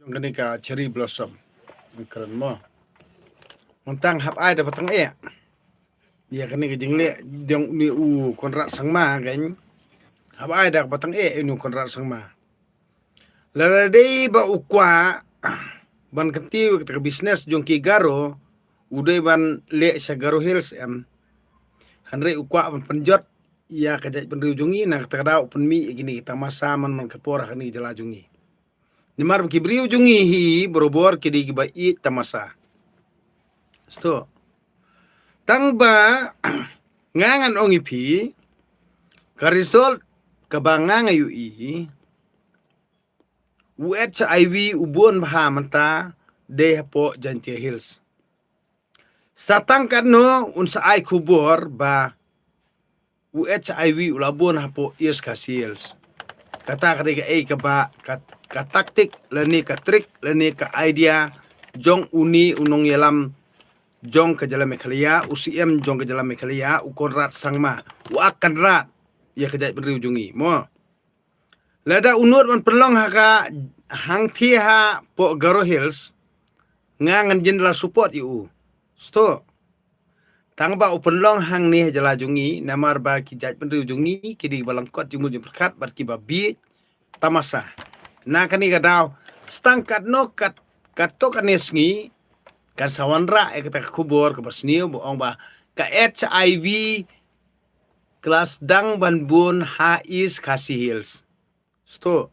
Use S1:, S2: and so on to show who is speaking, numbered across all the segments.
S1: Gani ka cherry blossom. Keren mo. Mentang hap ai da patang e. Ya kani ka jingle dong ni konrak sangma kan. Hap ai da patang e nu konrak sangma. Lara dei ba ukwa ban kenti ka business jong ki garo udai ban le sa garo hills em. Hanre ukwa ban penjot ya kajat penriu jungi na kadau penmi gini tamasa man kapora kani jala jungi. Nimar kibriu jungi hi borobor kidi giba I tamasa. Sto. Tang ba ngangan ongi pi karisol kabanga ngayu I HIV ubon baha manta de po Jantia Hills. Satang no unsa ai kubor ba HIV ulabon hapo East Hills. Kata kadiga ka ba ka taktik lani ka trik lani ka idea jong uni unong yalam jong ke jalan mekhalia UCM jong ke jalan mekhalia ukon rat sangma akan rat ya kejat beri ujungi mo lada unut man perlong haka hang thi ha po Garo Hills ngangan jendela support yu sto tang ba open long hang ni jala jungi namar ba kijat beri ujungi kidi balangkot jumu berkat barki babi tamasa na kani kadau stangkat no kat to kanesngi kan sawanra kata kubur ke basniu boong ba ka HIV kelas dang banbun hais Khasi Hills sto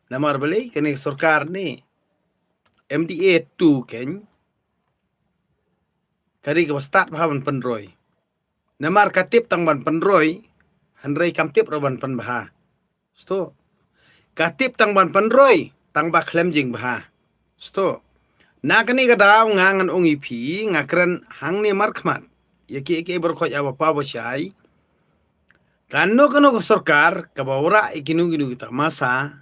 S1: namar beli kini sarkar ni MDA 2 ken kari ke start bahan penroy namar katip tang ban penroy hanrei kamtip roban pen baha sto katip tang ban penroy tang ba klem jing baha sto na kani kadaw ngangan ongi pi ngakren hang ni markmat yaki berkhoj apa pa bosai kano sarkar kabawra ikinu kita masa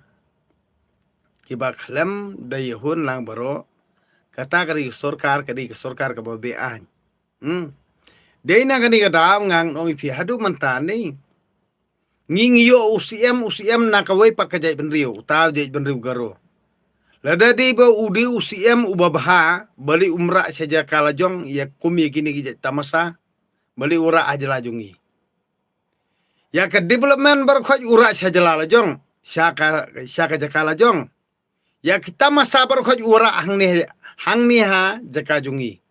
S1: kiba khlem dayhun lang baro kata kari sarkar kababe an deina kani kadaw ngang ongi pi hadu mantani ngingiyo UCM nakawai pakajai benriu taw jai benriu garo lada di ba udi UCM ubabaha bali umrah saja kalajong ya kumi gini gijat tamasa bali ura ajala jungi ya ke development berkhoj ura saja lalajong syaka jakala jong ya kita masa berkhoj ura hang ni ha jaka jungi